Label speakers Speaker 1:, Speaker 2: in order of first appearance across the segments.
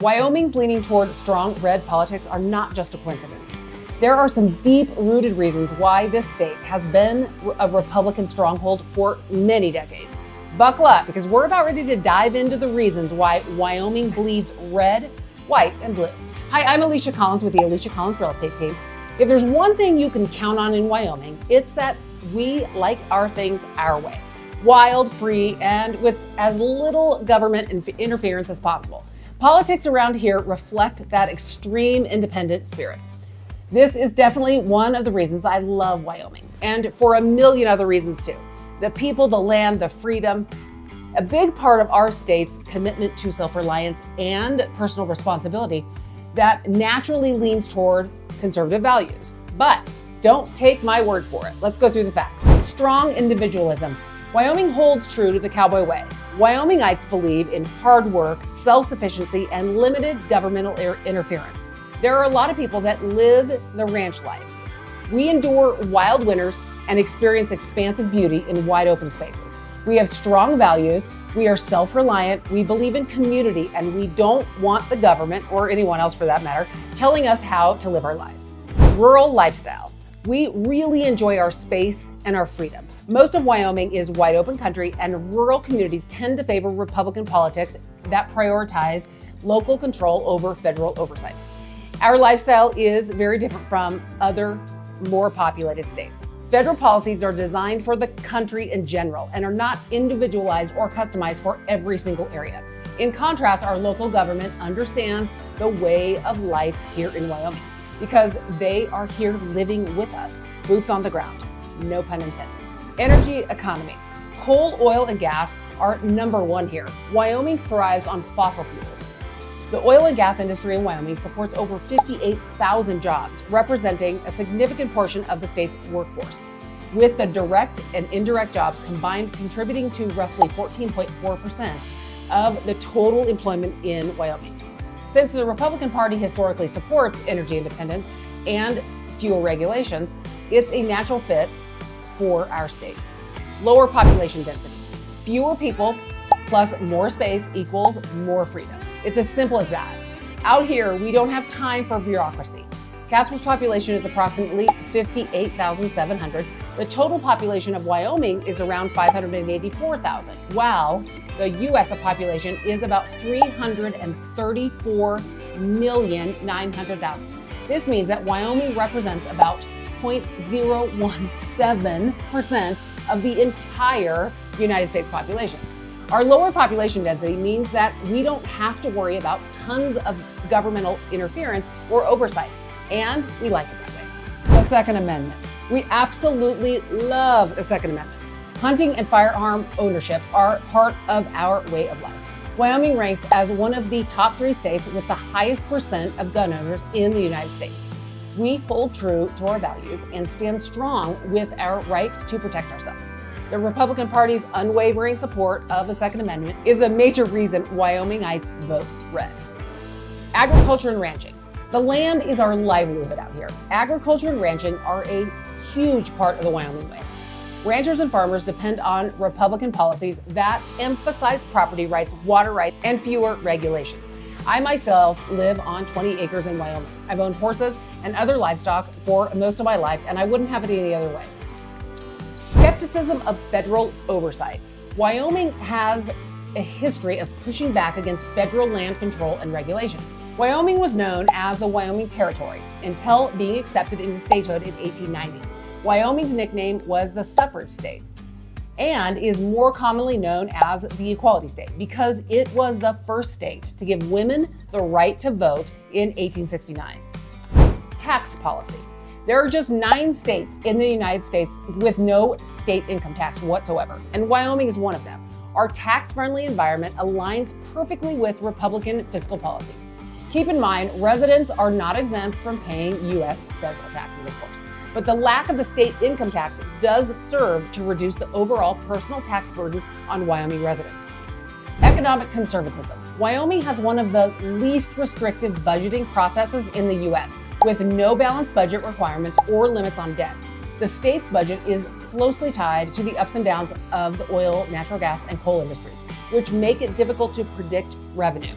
Speaker 1: Wyoming's leaning toward strong red politics are not just a coincidence. There are some deep-rooted reasons why this state has been a Republican stronghold for many decades. Buckle up, because we're about ready to dive into the reasons why Wyoming bleeds red, white, and blue. Hi, I'm Alisha Collins with the Alisha Collins Real Estate Team. If there's one thing you can count on in Wyoming, it's that we like our things our way. Wild, free, and with as little government interference as possible. Politics around here reflect that extreme independent spirit. This is definitely one of the reasons I love Wyoming, and for a million other reasons too. The people, the land, the freedom. A big part of our state's commitment to self-reliance and personal responsibility that naturally leans toward conservative values. But don't take my word for it. Let's go through the facts. Strong individualism. Wyoming holds true to the cowboy way. Wyomingites believe in hard work, self-sufficiency, and limited governmental interference. There are a lot of people that live the ranch life. We endure wild winters and experience expansive beauty in wide open spaces. We have strong values, we are self-reliant, we believe in community, and we don't want the government, or anyone else for that matter, telling us how to live our lives. Rural lifestyle. We really enjoy our space and our freedom. Most of Wyoming is wide open country, and rural communities tend to favor Republican politics that prioritize local control over federal oversight. Our lifestyle is very different from other more populated states. Federal policies are designed for the country in general and are not individualized or customized for every single area. In contrast, our local government understands the way of life here in Wyoming because they are here living with us, boots on the ground, no pun intended. Energy economy. Coal, oil, and gas are number one here. Wyoming thrives on fossil fuels. The oil and gas industry in Wyoming supports over 58,000 jobs, representing a significant portion of the state's workforce, with the direct and indirect jobs combined contributing to roughly 14.4% of the total employment in Wyoming. Since the Republican Party historically supports energy independence and fuel regulations, it's a natural fit for our state. Lower population density. Fewer people plus more space equals more freedom. It's as simple as that. Out here, we don't have time for bureaucracy. Casper's population is approximately 58,700. The total population of Wyoming is around 584,000, while the U.S. population is about 334,900,000. This means that Wyoming represents about 0.017% of the entire United States population. Our lower population density means that we don't have to worry about tons of governmental interference or oversight, and we like it that way. The Second Amendment. We absolutely love the Second Amendment. Hunting and firearm ownership are part of our way of life. Wyoming ranks as one of the top 3 states with the highest percent of gun owners in the United States. We hold true to our values and stand strong with our right to protect ourselves. The Republican Party's unwavering support of the Second Amendment is a major reason Wyomingites vote red. Agriculture and ranching. The land is our livelihood out here. Agriculture and ranching are a huge part of the Wyoming way. Ranchers and farmers depend on Republican policies that emphasize property rights, water rights, and fewer regulations. I myself live on 20 acres in Wyoming. I've owned horses and other livestock for most of my life, and I wouldn't have it any other way. Skepticism of federal oversight. Wyoming has a history of pushing back against federal land control and regulations. Wyoming was known as the Wyoming Territory until being accepted into statehood in 1890. Wyoming's nickname was the suffrage state and is more commonly known as the equality state because it was the first state to give women the right to vote in 1869. Tax policy. There are just 9 states in the United States with no state income tax whatsoever, and Wyoming is one of them. Our tax-friendly environment aligns perfectly with Republican fiscal policies. Keep in mind, residents are not exempt from paying U.S. federal taxes, of course, but the lack of the state income tax does serve to reduce the overall personal tax burden on Wyoming residents. Economic conservatism. Wyoming has one of the least restrictive budgeting processes in the U.S., with no balanced budget requirements or limits on debt. The state's budget is closely tied to the ups and downs of the oil, natural gas, and coal industries, which make it difficult to predict revenue.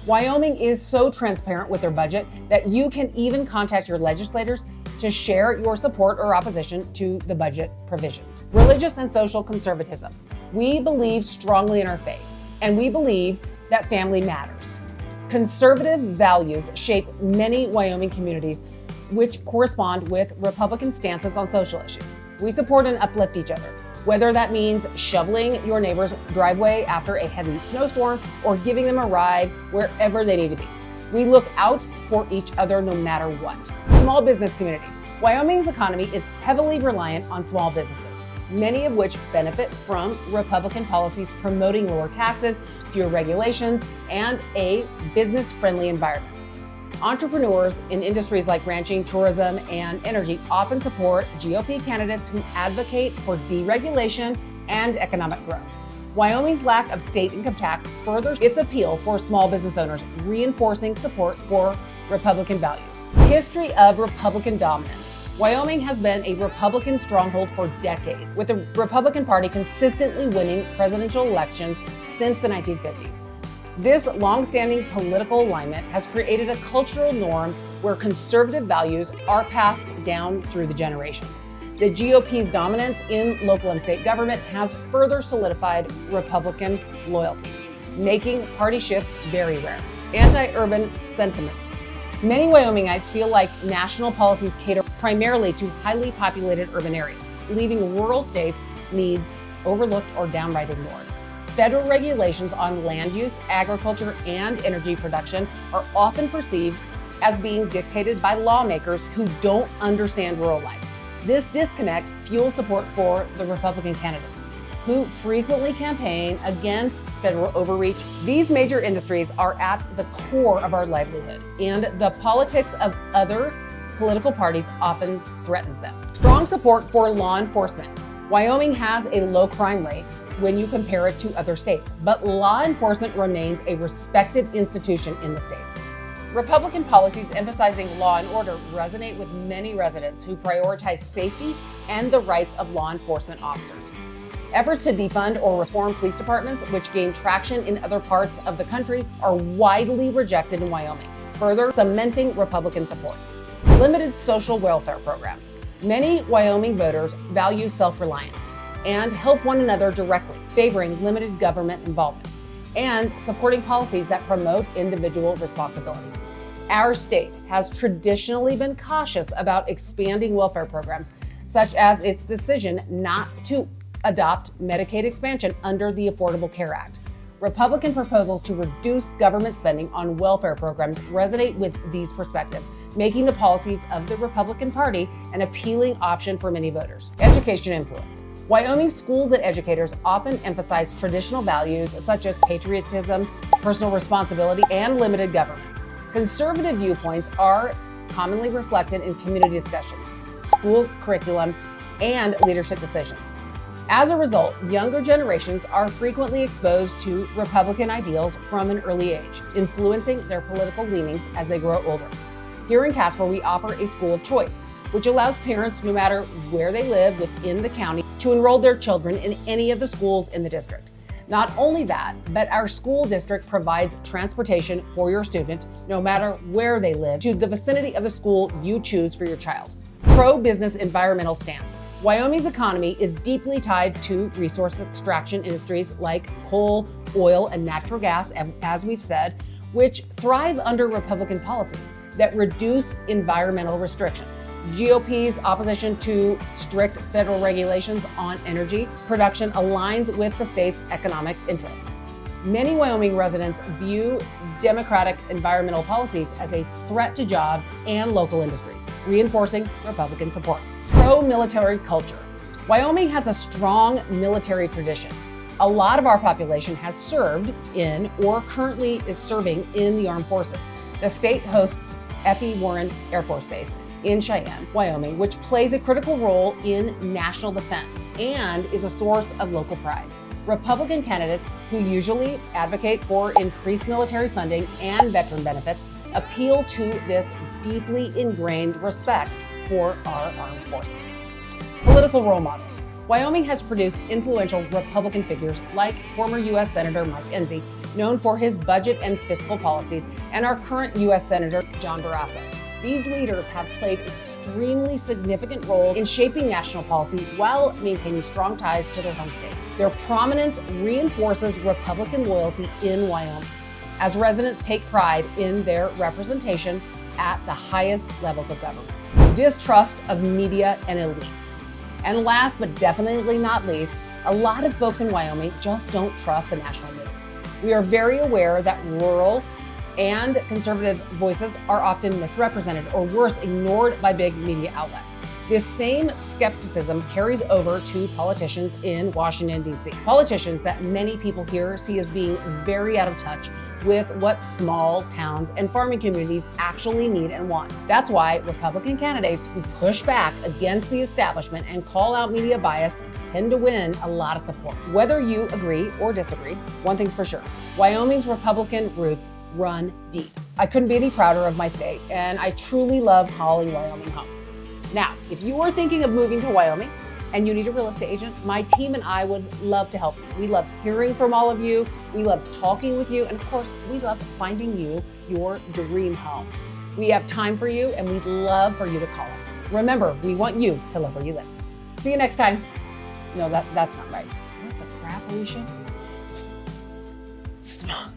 Speaker 1: Wyoming is so transparent with their budget that you can even contact your legislators to share your support or opposition to the budget provisions. Religious and social conservatism. We believe strongly in our faith, and we believe that family matters. Conservative values shape many Wyoming communities, which correspond with Republican stances on social issues. We support and uplift each other, whether that means shoveling your neighbor's driveway after a heavy snowstorm or giving them a ride wherever they need to be. We look out for each other no matter what. Small business community. Wyoming's economy is heavily reliant on small businesses, many of which benefit from Republican policies promoting lower taxes, fewer regulations, and a business-friendly environment. Entrepreneurs in industries like ranching, tourism, and energy often support GOP candidates who advocate for deregulation and economic growth. Wyoming's lack of state income tax furthers its appeal for small business owners, reinforcing support for Republican values. History of Republican dominance. Wyoming has been a Republican stronghold for decades, with the Republican Party consistently winning presidential elections since the 1950s. This long-standing political alignment has created a cultural norm where conservative values are passed down through the generations. The GOP's dominance in local and state government has further solidified Republican loyalty, making party shifts very rare. Anti-urban sentiment. Many Wyomingites feel like national policies cater primarily to highly populated urban areas, leaving rural states' needs overlooked or downright ignored. Federal regulations on land use, agriculture, and energy production are often perceived as being dictated by lawmakers who don't understand rural life. This disconnect fuels support for the Republican candidates, who frequently campaign against federal overreach. These major industries are at the core of our livelihood, and the politics of other political parties often threatens them. Strong support for law enforcement. Wyoming has a low crime rate when you compare it to other states, but law enforcement remains a respected institution in the state. Republican policies emphasizing law and order resonate with many residents who prioritize safety and the rights of law enforcement officers. Efforts to defund or reform police departments, which gain traction in other parts of the country, are widely rejected in Wyoming, further cementing Republican support. Limited social welfare programs. Many Wyoming voters value self-reliance and help one another directly, favoring limited government involvement and supporting policies that promote individual responsibility. Our state has traditionally been cautious about expanding welfare programs, such as its decision not to adopt Medicaid expansion under the Affordable Care Act. Republican proposals to reduce government spending on welfare programs resonate with these perspectives, making the policies of the Republican Party an appealing option for many voters. Education influence. Wyoming schools and educators often emphasize traditional values such as patriotism, personal responsibility, and limited government. Conservative viewpoints are commonly reflected in community discussions, school curriculum, and leadership decisions. As a result, younger generations are frequently exposed to Republican ideals from an early age, influencing their political leanings as they grow older. Here in Casper, we offer a school of choice, which allows parents, no matter where they live within the county, to enroll their children in any of the schools in the district. Not only that, but our school district provides transportation for your student, no matter where they live, to the vicinity of the school you choose for your child. Pro-business environmental stance. Wyoming's economy is deeply tied to resource extraction industries like coal, oil, and natural gas, as we've said, which thrive under Republican policies that reduce environmental restrictions. GOP's opposition to strict federal regulations on energy production aligns with the state's economic interests. Many Wyoming residents view Democratic environmental policies as a threat to jobs and local industries, reinforcing Republican support. Pro-military culture. Wyoming has a strong military tradition. A lot of our population has served in or currently is serving in the armed forces. The state hosts F.E. Warren Air Force Base in Cheyenne, Wyoming, which plays a critical role in national defense and is a source of local pride. Republican candidates, who usually advocate for increased military funding and veteran benefits, appeal to this deeply ingrained respect for our armed forces. Political role models. Wyoming has produced influential Republican figures like former U.S. Senator Mike Enzi known for his budget and fiscal policies, and our current U.S. Senator, John Barrasso. These leaders have played extremely significant roles in shaping national policy while maintaining strong ties to their home state. Their prominence reinforces Republican loyalty in Wyoming, as residents take pride in their representation at the highest levels of government. Distrust of media and elites. And last but definitely not least, a lot of folks in Wyoming just don't trust the national news. We are very aware that rural and conservative voices are often misrepresented or worse, ignored by big media outlets. This same skepticism carries over to politicians in Washington, D.C. Politicians that many people here see as being very out of touch with what small towns and farming communities actually need and want. That's why Republican candidates who push back against the establishment and call out media bias tend to win a lot of support. Whether you agree or disagree, one thing's for sure, Wyoming's Republican roots run deep. I couldn't be any prouder of my state, and I truly love calling Wyoming home. Now, if you are thinking of moving to Wyoming and you need a real estate agent, my team and I would love to help you. We love hearing from all of you. We love talking with you. And of course, we love finding you your dream home. We have time for you, and we'd love for you to call us. Remember, we want you to love where you live. See you next time. No, that's not right. What the crap, Alisha? Stop.